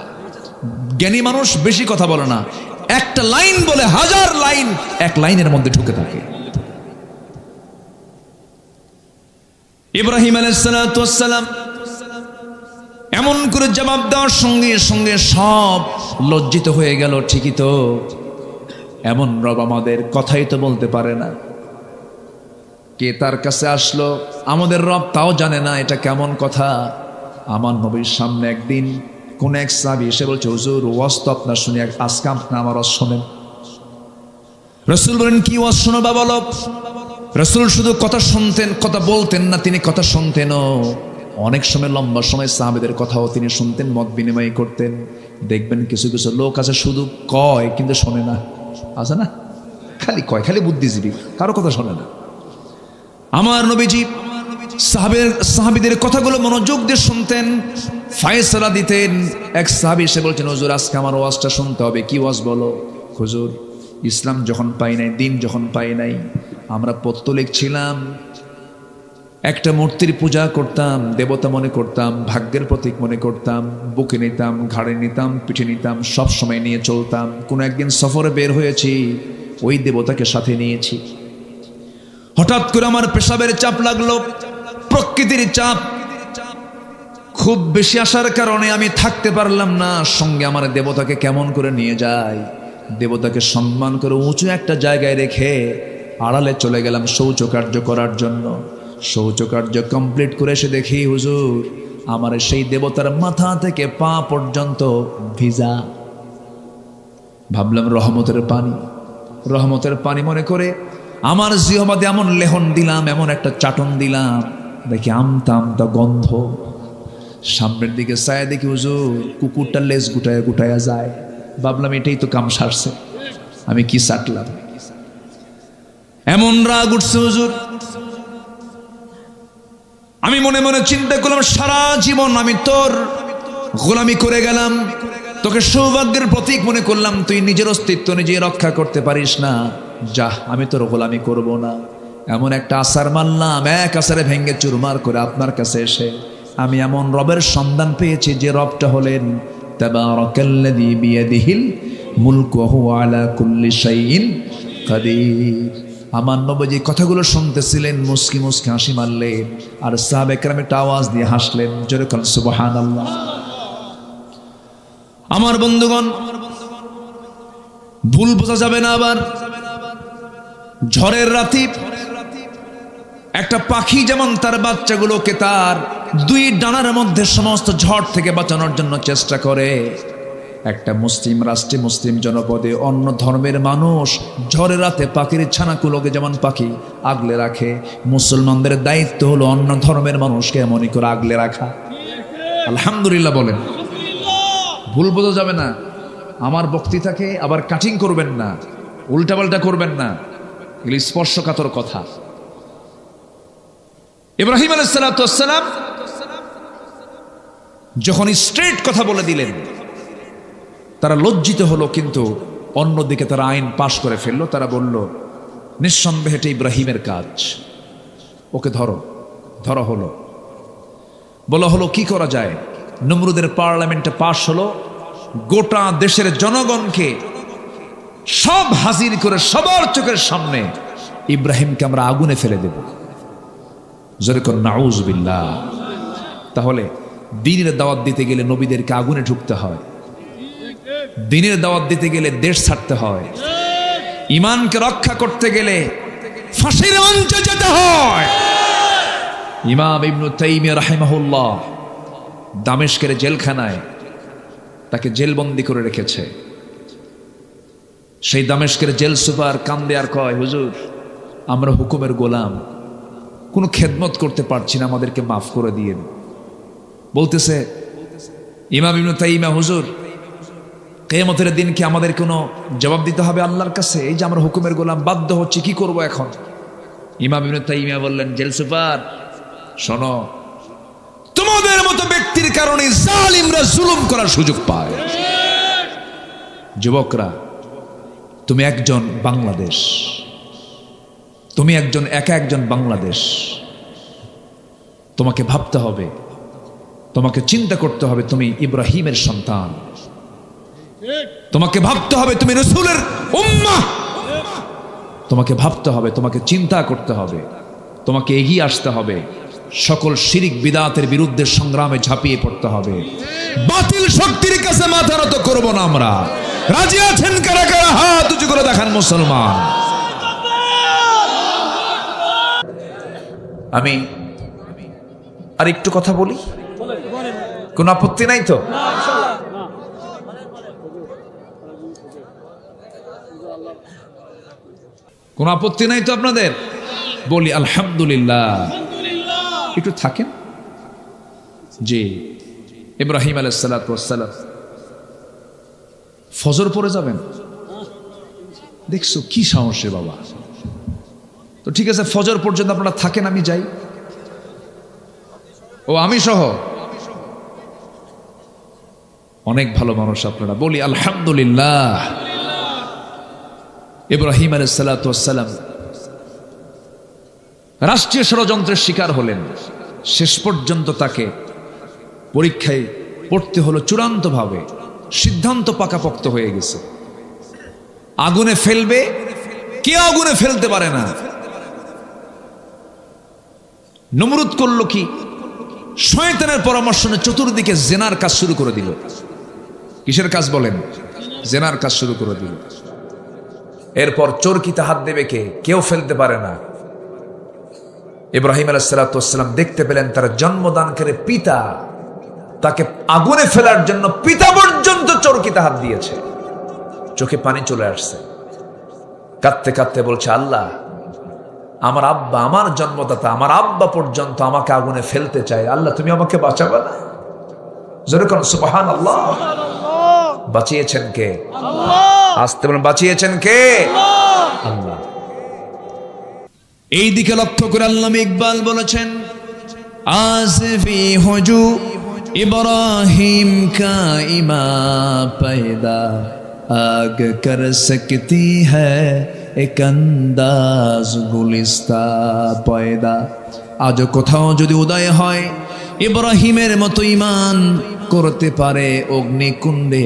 জ্ঞানী মানুষ বেশি কথা বলে না, একটা লাইন বলে হাজার লাইন এক লাইনের মধ্যে ঢুকে থাকে। ইব্রাহিম আলাইহিস সালাতু ওয়াস সালাম এমন করে জবাব দেওয়ার সঙ্গে সঙ্গে সব লজ্জিত হয়ে গেল। ঠিকই তো, এমন রব আমাদের, কথাই তো বলতে পারে না। কে তার কাছে আসলো, আমাদের রব তাও জানে না এটা কেমন কথা। আমার নবীর সামনে একদিন কোন এক সাহাবী এসে বলছে, হুজুর ওয়াজ তো আপনার শুনি, আজকে আপনি আমার ওয়াজ শোনেন। রাসূল বলেন কি ওয়াজ শোনাবা বলো। রাসূল শুধু কথা শুনতেন, কথা বলতেন না, তিনি কথা শুনতেনও। অনেক সময় লম্বা সময় সাহাবীদের কথাও তিনি শুনতেন, মত বিনিময় করতেন। দেখবেন কিছু কিছু লোক আছে শুধু কয় কিন্তু শোনে না, আছে না? খালি কয়, খালি বুদ্ধিজীবী, কারো কথা শোনে না। আমার নবীজি সাহাবীদের কথাগুলো মনোযোগ দিয়ে শুনতেন, ফয়সালা দিতেন। এক সাহাবী এসে বলছেন, হুজুর আজকে আমার ওয়াজটা শুনতে হবে। কি ওয়াজ বলো? হুজুর, ইসলাম যখন পাই নাই, দিন যখন পাই নাই, আমরা পত্তলিক ছিলাম, একটা মূর্তির পূজা করতাম, দেবতা মনে করতাম, ভাগ্যের প্রতীক মনে করতাম, বুকে নিতাম, ঘাড়ে নিতাম, পিঠে নিতাম, সব সময় নিয়ে চলতাম। কোনো একদিন সফরে বের হয়েছি, ওই দেবতাকে সাথে নিয়েছি। হঠাৎ করে আমার পেশাবের চাপ লাগলো, প্রকৃতির চাপ খুব বেশি আসার কারণে আমি থাকতে পারলাম না। সঙ্গে আমার দেবতাকে কেমন করে নিয়ে যায়, দেবতাকে সম্মান করে উঁচু একটা জায়গায় রেখে আড়ালে চলে গেলাম শৌচকার্য করার জন্য। শৌচকার্য কমপ্লিট করে এসে দেখি, হুজুর আমার সেই দেবতার মাথা থেকে পা পর্যন্ত ভিজা। ভাবলাম রহমতের পানি, রহমতের পানি মনে করে আমার জিহ্বাতে এমন লেহন দিলাম, এমন একটা চাটন দিলাম, দেখি আমতা আমতা গন্ধ। সামনের দিকে চায় দেখি হুজুর কুকুরটা লেজ গুটায় গুটায়া যায়। ভাবলাম এটাই তো কাম সারছে, আমি কি চাটলাম। এমন রাগ উঠছে হুজুর, আমি মনে মনে চিন্তা করলাম, সারা জীবন আমি তোর গোলামি করে গেলাম, তোকে সৌভাগ্যের প্রতীক মনে করলাম, তুই নিজের অস্তিত্ব নিজে রক্ষা করতে পারিস না, যা আমি তোর গোলামি করব না। এমন একটা আসার মানলাম, এক আসারে ভেঙ্গে চুরমার করে আপনার কাছে এসে আমি এমন রবের সন্ধান পেয়েছি যে রবটা হলেন তাবারাকাল্লাযী বিয়াদিহিল মুলকু ওয়া হুয়া আলা কুল্লি শাইইন কাদির। আমার নবী কথাগুলো শুনতেছিলেন, মুস্কি মুস্কি হাসি মারলেন, আর সাহাবে কেরাম একটা আওয়াজ দিয়ে হাসলেন, জোরে বলেন সুবহানাল্লাহ। আমার বন্ধুগণ, ভুল বোঝা যাবে না। আবার ঝড়ের রাতে একটা পাখি যেমন তার বাচ্চাগুলোকে তার দুই ডানার মধ্যে সমস্ত ঝড় থেকে বাঁচানোর জন্য চেষ্টা করে, একটা মুসলিম রাষ্ট্রে, মুসলিম জনপদে অন্য ধর্মের মানুষ ঝড়ের রাতে পাখির ছানাগুলোকে যেমন পাখি আগলে রাখে, মুসলমানদের দায়িত্ব হলো অন্য ধর্মের মানুষকে এমনই করে আগলে রাখা। আলহামদুলিল্লাহ বলেন। ভুল বোঝা যাবে না। আমার বক্তৃতাকে আবার কাটিং করবেন না, উল্টাপাল্টা করবেন না, এগুলি স্পর্শকাতর কথা। ইব্রাহিম আলাইহিস সালাম যখন স্ট্রেট কথা বলে দিলেন, তারা লজ্জিত হলো, কিন্তু অন্যদিকে তারা আইন পাশ করে ফেললো। তারা বলল, নিঃসন্দেহে এটা ইব্রাহিমের কাজ, ওকে ধরো। ধরা হলো, বলা হলো কি করা যায়। নমরুদের পার্লামেন্টে পাশ হলো, গোটা দেশের জনগণকে সব হাজির করে সবার চোখের সামনে ইব্রাহিমকে আমরা আগুনে ফেলে দেব। জোরে কর নাউযুবিল্লাহ। তাহলে দ্বীনের দাওয়াত দিতে গেলে নবীদেরকে আগুনে ঢুকতে হয়, দ্বীনের দাওয়াত দিতে গেলে দেশ ছাড়তে হয়, ঈমানকে রক্ষা করতে গেলে ফাঁসির মঞ্চে যেতে হয়। ইমাম ইবনে তাইমিয়া রাহিমাহুল্লাহ দামেস্কের জেলখানায় তাকে জেলবন্দি করে রেখেছে। সেই দামেস্কের জেল সুপার কান্দে আর কয়, হুজুর আমরা হুকুমের গোলাম, কোনো খেদমত করতে পারছি না, আমাদেরকে মাফ করে দিয়েন। বলতেছে ইমাম ইবনে তাইমিয়া, হুজুর কিয়ামতের দিন কি আমাদের কোনো জবাব দিতে হবে আল্লাহর কাছে? এই যে আমরা হুকুমের গোলাম, বাধ্য হচ্ছি, কি করব এখন? ইমাম ইবনে তাইমিয়া বললেন, জেল সুপার শোনো, তোমাদের মতো ব্যক্তির কারণে জালিমরা জুলুম করার সুযোগ পায়। যুবকরা, তুমি একজন বাংলাদেশ, তুমি একজন একা একজন বাংলাদেশ। তোমাকে ভাবতে হবে, তোমাকে চিন্তা করতে হবে, তুমি ইব্রাহিমের সন্তান। তোমাকে ভাবতে হবে তুমি রাসূলের উম্মাহ। তোমাকে ভাবতে হবে, তোমাকে চিন্তা করতে হবে, তোমাকে এগিয়ে আসতে হবে, সকল শিরিক বিদআতের বিরুদ্ধে সংগ্রামে ঝাঁপিয়ে পড়তে হবে। বাতিল শক্তির কাছে মাথা নত করব না আমরা। রাজি আছেন কারা কারা? হাত উঁচু করে দেখান মুসলমান। আমি আর একটু কথা বলি, কোন আপত্তি নাই তো? কোন আপত্তি নাই তো আপনাদের? বলি আলহামদুলিল্লাহ। একটু থাকেন। জি, ইব্রাহিম আলাইহিস সালাতু ওয়াস সালাম ফজর পড়ে যাবেন, দেখছো কি সাহস রে বাবা। তো ঠিক আছে, ফজর পর্যন্ত আপনারা থাকেন, আমি যাই। ও আমি সহ অনেক ভালো মানুষ আপনারা, বলি আলহামদুলিল্লাহ। ইব্রাহিম আলাইহিস সালাতু ওয়াস সালাম রাষ্ট্রীয় ষড়যন্ত্রের শিকার হলেন, শেষ পর্যন্ত তাকে পরীক্ষায় পড়তে হলো চূড়ান্তভাবে, সিদ্ধান্ত পাকাপোক্ত হয়ে গেছে। আগুনে ফেলবে, কে আগুনে ফেলতে পারে না। নমরুদ করলো কি, শয়তানের পরামর্শ নিয়ে চতুর্দিকে জেনার কাজ শুরু করে দিল। কিসের কাজ বলেন? জেনার কাজ শুরু করে দিল। এরপর চরকিতে হাত দেবে কে? কেউ ফেলতে পারে না। ইব্রাহিম আলাইহিস সালাতু ওয়াস সালাম দেখতে পেলেন তার জন্মদানকারী পিতা তাকে আগুনে ফেলার জন্য পিতা পর্যন্ত চরকিতে হাত দিয়েছে। চোখে পানি চলে আসছে, কাঁদতে কাঁদতে বলছে, আল্লাহ, আমার আব্বা, আমার জন্মদাতা, আমার আব্বা পর্যন্ত আমাকে আগুনে ফেলতে চায়, আল্লাহ তুমি আমাকে বাঁচাবে না? জোরে কোন সুবহানাল্লাহ। বাঁচিয়েছেন কে? আল্লাহ। আসতে বলেন, বাঁচিয়েছেন কে? আল্লাহ। এই দিকে লক্ষ্য করে আল্লামা ইকবাল বলেছেন, আসফি হুজু ইব্রাহিম কা ইমা पैदा आग कर सकती है एक अंदाज गुलिस्ता पैदा। আজ কোথাও যদি উদয় হয় ইব্রাহিমের মতো ঈমান করতে পারে অগ্নিকুণ্ডে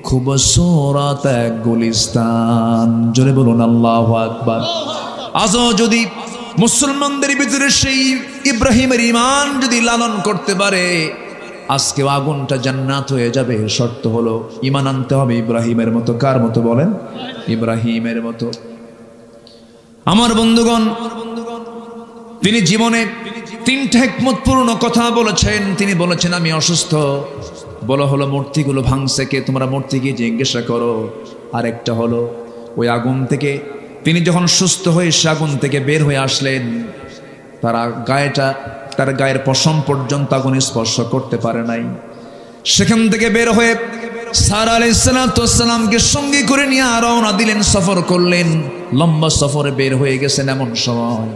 খুবসুরত এক গুলিস্তান। জোরে বলুন আল্লাহু আকবার। আজও যদি মুসলমানদের ভিতরে সেই ইব্রাহিমের ঈমান যদি লালন করতে পারে, আজকে আগুনটা জান্নাত হয়ে যাবে। শর্ত হলো ঈমান আনতে হবে ইব্রাহিমের মতো। কার মতো বলেন? ইব্রাহিমের মতো। আমার বন্ধুগণ, তিনি জীবনে তিনটা হিকমতপূর্ণ কথা বলেছেন। তিনি বলেছেন, আমি অসুস্থ, বলা হলো মূর্তিগুলো ভাঙছে কে? তোমরা মূর্তিকে জিজ্ঞাসা করো। আরেকটা হলো ওই আগুন থেকে তিনি যখন সুস্থ হয়ে সে আগুন থেকে বের হয়ে আসলেন, তার গায়ের পশম পর্যন্ত আগুন স্পর্শ করতে পারে নাই। সেখান থেকে বের হয়ে সারা আলাইহিস সালাতু ওয়াস সালামকে সঙ্গে করে নিয়ে রওনা দিলেন, সফর করলেন। লম্বা সফরে বের হয়ে গেছেন, এমন সময়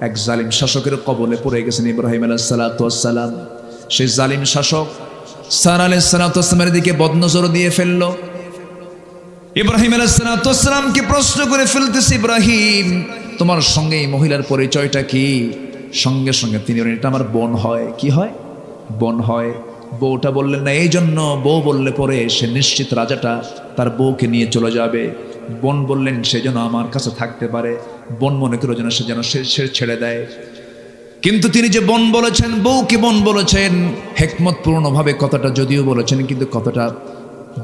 এক জালিম শাসকের কবলে পড়ে গেছেন ইব্রাহিম আলাইহিস সালাতু ওয়াস সালাম। সেই জালিম শাসক সারা আলাইহিস সালাতু ওয়াস সালামের দিকে বদনজর দিয়ে ফেলল। ইব্রাহিম আলাইহিস সালাতু ওয়াস সালামকে প্রশ্ন করে ফেলতেছে, ইব্রাহিম, তোমার সঙ্গে এই মহিলার পরিচয়টা কি? সঙ্গে সঙ্গে তিনি বলেন, এটা আমার বোন হয়। কি হয়? বোন হয়। বউটা বললেন না, এই জন্য বউ বললে পরে সে নিশ্চিত রাজাটা তার বউকে নিয়ে চলে যাবে। বোন বললেন সে যেন আমার কাছে থাকতে পারে, বোন মনে করে যেন সে ছেড়ে দেয়। কিন্তু তিনি যে বোন বলেছেন, বউকে বোন বলেছেন, হিকমতপূর্ণভাবে কথাটা যদিও বলেছেন, কিন্তু কথাটা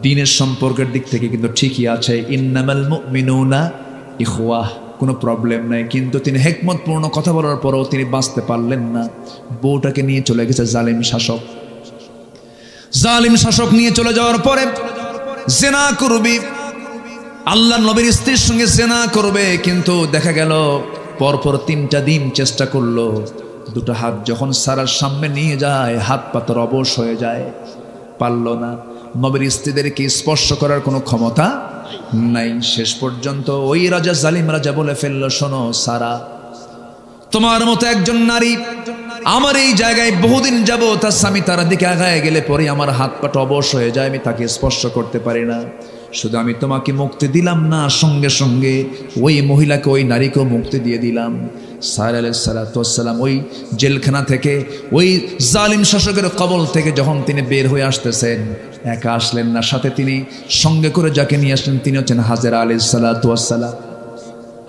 দ্বীনের সম্পর্কের দিক থেকে কিন্তু ঠিকই আছে। ইন্নামাল মুমিনুনা ইখওয়াহ, কোনো প্রবলেম নাই। কিন্তু তিনি হিকমতপূর্ণ কথা বলার পরেও তিনি বাঁচতে পারলেন না। বউটাকে নিয়ে চলে গেছে জালিম শাসক। জালিম শাসক নিয়ে চলে যাওয়ার পরে জেনা করবে, আল্লাহর নবীর স্ত্রীর সঙ্গে জেনা করবে। কিন্তু দেখা গেল পরপর 3টা দিন চেষ্টা করলো। দুটো হাত যখন সারার সামনে নিয়ে যায়, হাত পাতার অবশ হয়ে যায়, পারল না। নবীর স্ত্রীদেরকে স্পর্শ করার কোনো ক্ষমতা নাই। শেষ পর্যন্ত ওই রাজা, জালিম রাজা বলে ফেললো, শোনো সারা, তোমার মতো একজন নারী আমার এই জায়গায় বহুদিন যাব, তার স্বামী তার দিকে আগায় গেলে পরে আমার হাত পাটা অবশ হয়ে যায়, আমি তাকে স্পর্শ করতে পারি না। শুধু আমি তোমাকে মুক্তি দিলাম না, সঙ্গে সঙ্গে ওই মহিলাকে, ওই নারীকেও মুক্তি দিয়ে দিলাম। সারা আলাইহিস সালাতু ওয়াস সালাম ওই জেলখানা থেকে, ওই জালিম শাসকের কবল থেকে যখন তিনি বের হয়ে আসতেছেন, একা আসলেন না, সাথে তিনি সঙ্গে করে যাকে নিয়ে আসলেন তিনি হচ্ছেন হাজেরা আলাইহিস সালাতু ওয়াস সালাম।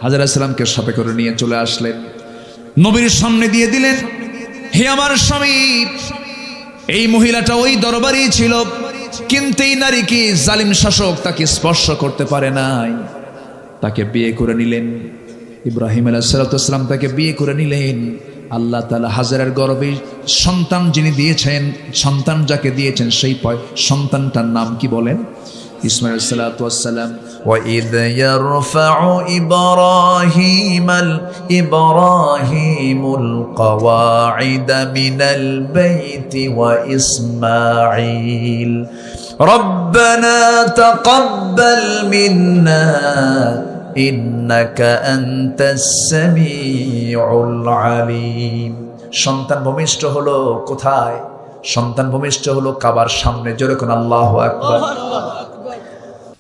হাজেরা আলাইহিস সালামকে সাথে করে নিয়ে চলে আসলেন, নবীর সামনে দিয়ে দিলেন, হে আমার স্বামী, এই মহিলাটা ওই দরবারই ছিল, কিন্তু এই নারীকে জালিম শাসক তাকে স্পর্শ করতে পারে নাই। তাকে বিয়ে করে নিলেন ইব্রাহিম আলাইহিস সালাতু ওয়াস সালাম, তাকে বিয়ে করে নিলেন। আল্লাহ তাআলা হাজেরার গর্ভে সন্তান যিনি দিয়েছেন, সন্তান যাকে দিয়েছেন, সেই সন্তানটার নাম কি বলেন? ইসমাঈল আলাইহিস সালাতু ওয়াস সালাম। وَإِذْ يَرْفَعُ إِبْرَاهِيمُ الْقَوَاعِدَ مِنَ الْبَيْتِ وَإِسْمَاعِيلُ رَبَّنَا تَقَبَّلْ مِنَّا إِنَّكَ أَنْتَ السَّمِيعُ الْعَلِيمُ। সন্তান ভূমিষ্ঠ হলো কোথায়? সন্তান ভূমিষ্ঠ হলো কাবার সামনে। জোরে কোন আল্লাহু আকবার।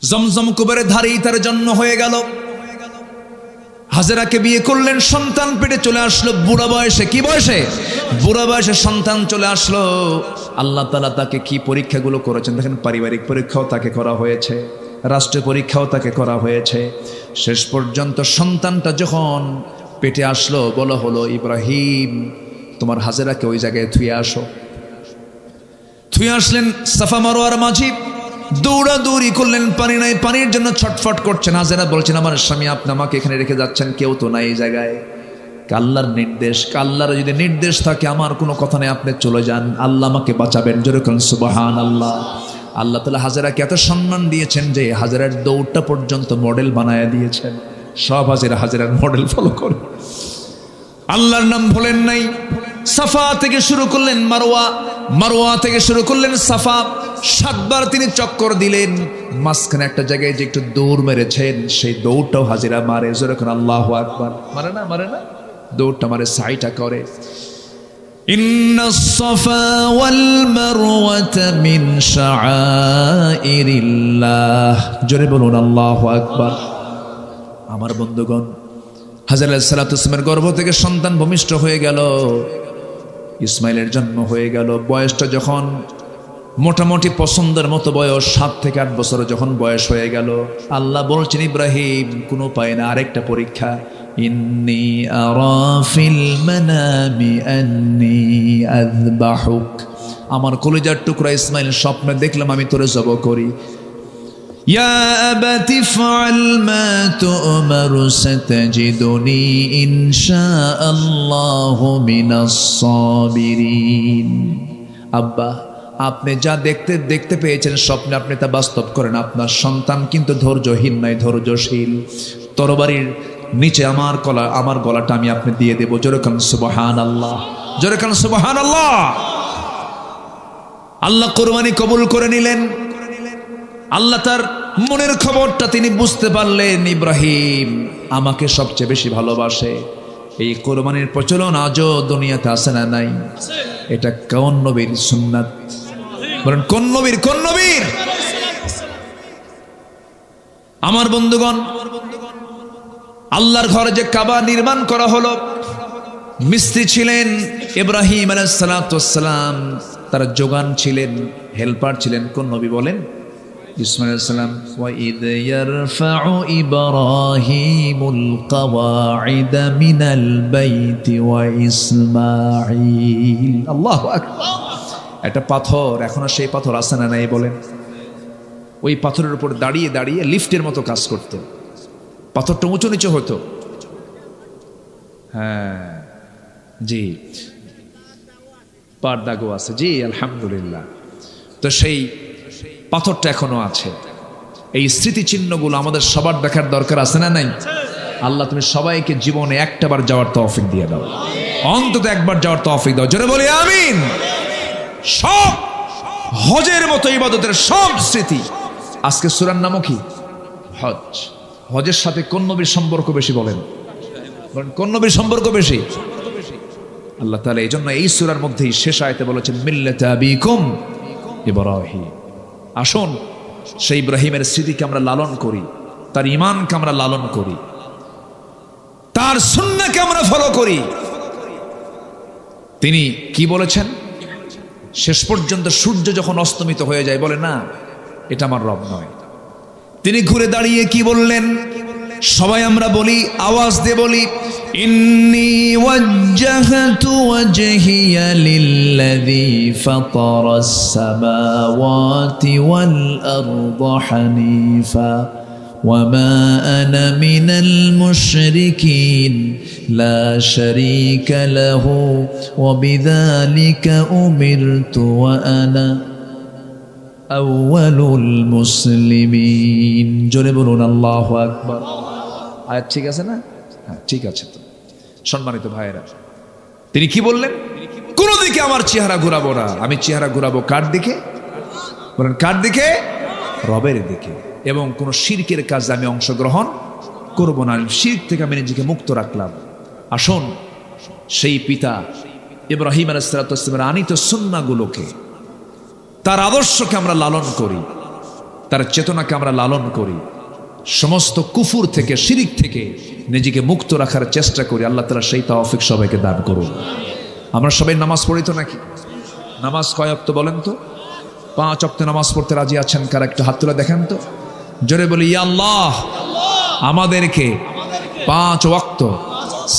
জমজম কুবের ধারেই তার জন্ম হয়ে গেল। হাজেরাকে বিয়ে করলেন, সন্তান পেটে চলে আসলো বুড়া বয়সে। কি বয়সে? বুড়া বয়সে সন্তান চলে আসলো। আল্লাহ তাআলা তাকে কি পরীক্ষাগুলো করেছেন দেখেন। পারিবারিক পরীক্ষাও তাকে করা হয়েছে, রাষ্ট্রীয় পরীক্ষাও তাকে করা হয়েছে। শেষ পর্যন্ত সন্তানটা যখন পেটে আসলো, বলা হলো ইব্রাহিম তোমার হাজেরাকে ওই জায়গায় থুয়ে আসো। থুয়ে আসলেন সাফা মারওয়ার মাঝি, দৌড়াদৌড়ি করলেন, পানি নাই, পানির জন্য ছটফট করছেন। হাজেরা বলছেন আমার স্বামী আপনি আমাকে এখানে রেখে যাচ্ছেন, কেউ তো নাই এই জায়গায়। আল্লাহর নির্দেশ, আল্লাহর যদি নির্দেশ থাকে আমার কোনো কথা নেই, আপনি চলে যান, আল্লাহ আমাকে বাঁচাবেন। জোরে বলুন সুবহানাল্লাহ। আল্লাহ তাআলা হাজেরাকে এত সম্মান দিয়েছেন যে হাজেরার দৌড়টা পর্যন্ত মডেল বানায় দিয়েছেন। সব হাজেরার মডেল ফলো করে। আল্লাহর নাম ভোলেন নাই। সাফা থেকে শুরু করলেন মারওয়া, মারওয়া থেকে শুরু করলেন সাফা। 7 বার তিনি চক্কর দিলেন। মাঝখানে একটা জায়গায় যে একটু দৌড় মেরেছেন, সেই দৌড়টাও হাজিরা মারে। জোরে কোন আল্লাহু আকবার। মারে না, মারে না, দৌড়টা মারে, সাইটা করে। ইন্নাস সাফা ওয়াল মারওয়াতা মিন শাআইরিল্লাহ। জোরে বলুন আল্লাহু আকবার। আমার বন্ধুগণ, হাজেরা আলাইহিস সালাতু ওয়াস সালামের গর্ভ থেকে সন্তান ভূমিষ্ঠ হয়ে গেল, ইসমাইলের জন্ম হয়ে গেল। বয়সটা যখন মোটামুটি পছন্দের মতো বয়স, 7 থেকে 8 বছর যখন বয়স হয়ে গেল, আল্লাহ বলছেন ইব্রাহিম কোনো পায় না, আরেকটা পরীক্ষা। ইন্নী আরা ফিল মানামি আন্নী আযবাহুক। আমার কলিজার টুকরা ইসমাইল, স্বপ্নে দেখলাম আমি তোরে জবাই করি। ইয়া আবাতি ফাআল মা তু'মারু সাতাজিদুনি ইনশাআল্লাহু মিনাস সাবিরিন। আব্বা আপনি যা দেখতে পেয়েছেন স্বপ্নে, আপনি তা বাস্তব করেন। আপনার সন্তান কিন্তু ধৈর্যহীন নয়, ধৈর্যশীল। তরবারির নিচে আমার গলাটা আমি আপনি দিয়ে দেব। জোরে কান সুবহানাল্লাহ, জোরে কান সুবহানাল্লাহ। আল্লাহ কুরবানি কবুল করে নিলেন। আল্লাহ তার মনের খবরটা তিনি বুঝতে পারলেন, ইব্রাহিম আমাকে সবচেয়ে বেশি ভালোবাসে। এই কোরবানির প্রচলন আজও দুনিয়াতে আছে না নাই? এটা কোন নবীর সুন্নাত? বলেন কোন নবীর? কোন নবীর? আমার বন্ধুগণ, আল্লাহর ঘরে যে কাবা নির্মাণ করা হলো, মিস্ত্রি ছিলেন ইব্রাহিম আলাইহিস সালাতু ওয়াস সালাম, তার যোগান ছিলেন, হেল্পার ছিলেন কোন নবী বলেন? ইসমাঈল আলাইহিস সালাম। ওয়া ইয ইয়ারফাউ ইব্রাহিমুল কাওয়াইদা মিনাল বাইতি ওয়া ইসমাঈল। আল্লাহু আকবার। একটা পাথর, এখনো সেই পাথর আছে না নাই বলেন? ওই পাথরের উপর দাঁড়িয়ে দাঁড়িয়ে লিফটের মতো কাজ করত। পাথরটা উঁচু নিচু হতো। হ্যাঁ জি, পার দাগও আছে। জি আলহামদুলিল্লাহ। তো সেই পাথরটা এখনো আছে। এই স্মৃতিচিহ্নগুলো আমাদের সবার দেখার দরকার আছে না নাই? আল্লাহ তুমি সবাইকে জীবনে একটাবার যাওয়ার তৌফিক দিয়ে দাও, অন্তত একবার যাওয়ার তৌফিক দাও। জোরে বলি আমিন। সব হজের মতো ইবাদতের সব স্মৃতি। আজকে সূরার নামও কি? হজ। হজের সাথে কোন নবীর সম্পর্ক বেশি বলেন? কোন নবীর সম্পর্ক বেশি? আল্লাহ তাআলা এই জন্য এই সূরার মধ্যেই শেষ আয়াতে বলেছেন মিল্লাতা আবিকুম ইব্রাহিম। আসুন সেই ইব্রাহিমের স্মৃতিকে আমরা লালন করি, তার ঈমানকে আমরা লালন করি, তার সুন্নাহকে আমরা ফলো করি। তিনি কি বলেছেন? শেষ পর্যন্ত সূর্য যখন অস্তমিত হয়ে যায়, বলে না এটা আমার রব নয়। তিনি ঘুরে দাঁড়িয়ে কি বললেন? সবাই আমরা বলি, আওয়াজ দিয়ে বলি, ইন্নী ওয়াজ্জাহতু ওয়াজহিয়া লিল্লাযী ফাতারাস সামাওয়াতি ওয়াল আরদা হানিফা ওয়ামা আনা মিনাল মুশরিকিন লা শারীকা লাহু ওয়া বিযালিকা উমিরতু ওয়া আনা আউয়ালুল মুসলিমিন। জোরে বলুন আল্লাহু আকবার। আয়াত ঠিক আছে না? হ্যাঁ ঠিক আছে। তো সম্মানিত ভাইয়েরা, তিনি কি বললেন? কোন দিকে আমার চেহারা ঘুরাবো না। আমি চেহারা ঘুরাবো কার দিকে? বলেন কার দিকে? রবের দিকে। এবং কোন শিরকের কাজে আমি অংশগ্রহণ করব না। শিরক থেকে আমি নিজেকে মুক্ত রাখলাম। আসুন সেই পিতা ইব্রাহিম আলাইহিস সালামের আনিত সুন্নাহগুলোকে, তার আদর্শকে আমরা লালন করি, তার চেতনাকে আমরা লালন করি, সমস্ত কুফুর থেকে, শিরিক থেকে নিজেকে মুক্ত রাখার চেষ্টা করি। আল্লাহ তাআলা সেই তৌফিক সবাইকে দান করুন। আমরা সবাই নামাজ পড়ি তো নাকি? নামাজ কয় ওয়াক্ত বলেন তো? 5 ওয়াক্ত নামাজ পড়তে রাজি আছেন কারা? একটু হাত তুলে দেখেন তো, জোরে বলি ইয়া আল্লাহ, আমাদেরকে 5 ওয়াক্ত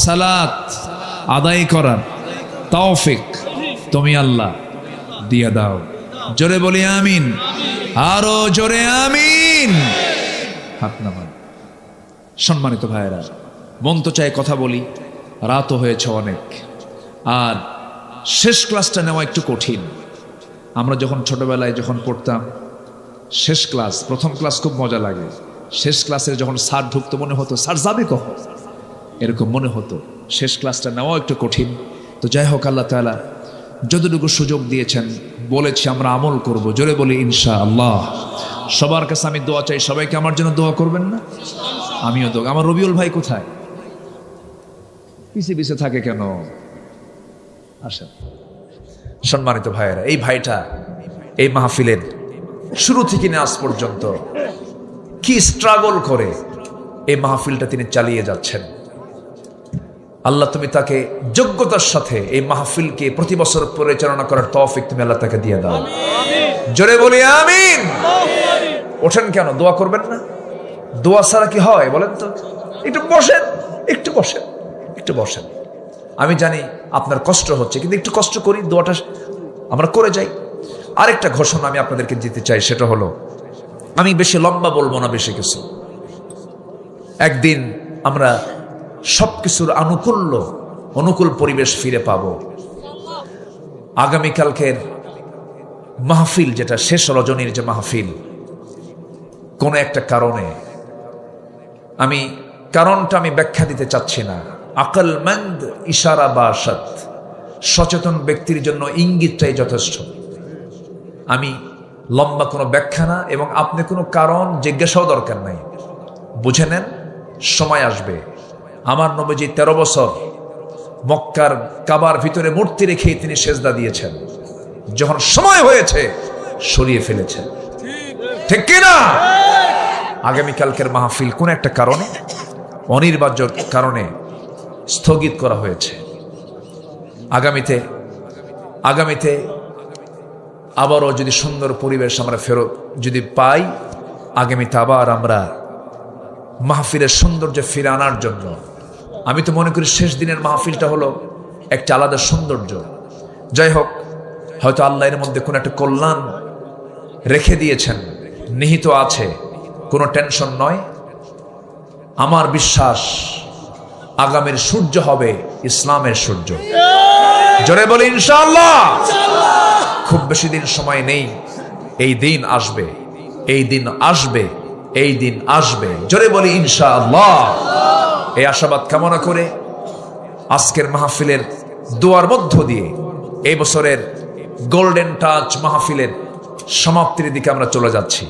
সালাত আদায় করার তৌফিক তুমি আল্লাহ দিয়ে দাও। জোরে বলি আমিন, আরো জোরে আমিন। হাত নামান। সম্মানিত ভাইয়েরা, মন তো চায় কথা বলি, রাতও হয়েছে অনেক, আর শেষ ক্লাসটা নেওয়া একটু কঠিন। আমরা যখন ছোটবেলায় যখন পড়তাম শেষ ক্লাস, প্রথম ক্লাস খুব মজা লাগে, শেষ ক্লাসের যখন স্যার ঢুকতো মনে হতো স্যার যাবে কখন, এরকম মনে হতো। শেষ ক্লাসটা নেওয়া একটু কঠিন। তো যাই হোক, আল্লাহ তাআলা যতটুকু সুযোগ দিয়েছেন বলেছি আমরা আমল করব। জোরে বলি ইনশাআল্লাহ। সবার কাছে আমি দোয়া চাই, সবাইকে আমার জন্য দোয়া করবেন না? আমিও দোয়া। আমার রবিউল ভাই কোথায়? পিছিয়ে পিছিয়ে থাকে কেন? আসেন। সম্মানিত ভাইয়েরা, এই ভাইটা এই মাহফিলের শুরু থেকে আজ পর্যন্ত কি স্ট্রাগল করে এই মাহফিলটা তিনি চালিয়ে যাচ্ছেন। আল্লাহ তুমি তাকে যোগ্যতার সাথে এই মাহফিলকে প্রতি বছর পরিচালনা করার তৌফিক তুমি আল্লাহ তাকে দিয়ে দাও। জোরে বলি আমিন। ওঠেন কেন? দোয়া করবেন না? দোয়া ছাড়া কি হয় বলেন তো? একটু বসেন, একটু বসেন, একটু বসেন। আমি জানি আপনার কষ্ট হচ্ছে, কিন্তু একটু কষ্ট করি, দোয়াটা আমরা করে যাই। আরেকটা ঘোষণা আমি আপনাদেরকে দিতে চাই, সেটা হলো, আমি বেশি লম্বা বলবো না, বেশি কিছু। একদিন আমরা সবকিছুর অনুকূল পরিবেশ ফিরে পাবো। আগামীকালকের মাহফিল, যেটা শেষ রজনীর যে মাহফিল, কোন একটা কারণে, আমি কারণটা আমি ব্যাখ্যা দিতে চাচ্ছি না। আকলমন্দ ইশারা বাসাত, সচেতন ব্যক্তির জন্য ইঙ্গিতটাই যথেষ্ট। আমি লম্বা কোনো ব্যাখ্যা না, এবং আপনি কোনো কারণ জিজ্ঞাসাও দরকার নাই। বুঝে নেন, সময় আসবে। আমার নবীজি 13 বছর মক্কার কাবার ভিতরে মূর্তি রেখেই তিনি সেজদা দিয়েছেন। যখন সময় হয়েছে সরিয়ে ফেলেছেন, ঠিক কিনা? আগামীকালকের মাহফিল কোন একটা কারণে, অনিবার্য কারণে স্থগিত করা হয়েছে। আগামীতে আবারও যদি সুন্দর পরিবেশ আমরা ফেরত যদি পাই, আগামীতে আবার আমরা মাহফিলের সৌন্দর্য ফিরে আনার জন্য, আমি তো মনে করি শেষ দিনের মাহফিলটা হলো একটা আলাদা সৌন্দর্য। যাই হোক, হয়তো আল্লাহ এর মধ্যে কোনো একটা কল্যাণ রেখে দিয়েছেন, নিহিত আছে, কোনো টেনশন নয়। আমার বিশ্বাস আগামীর সূর্য হবে ইসলামের সূর্য। জোরে বলি ইনশাআল্লাহ। খুব বেশি দিন সময় নেই, এই দিন আসবে, এই দিন আসবে, এই দিন আসবে। জোরে বলি ইনশাআল্লাহ। এই আশাবাদ কামনা করে আজকের মাহফিলের দোয়ার মধ্য দিয়ে এই বছরের গোল্ডেন টাচ মাহফিলের সমাপ্তির দিকে আমরা চলে যাচ্ছি।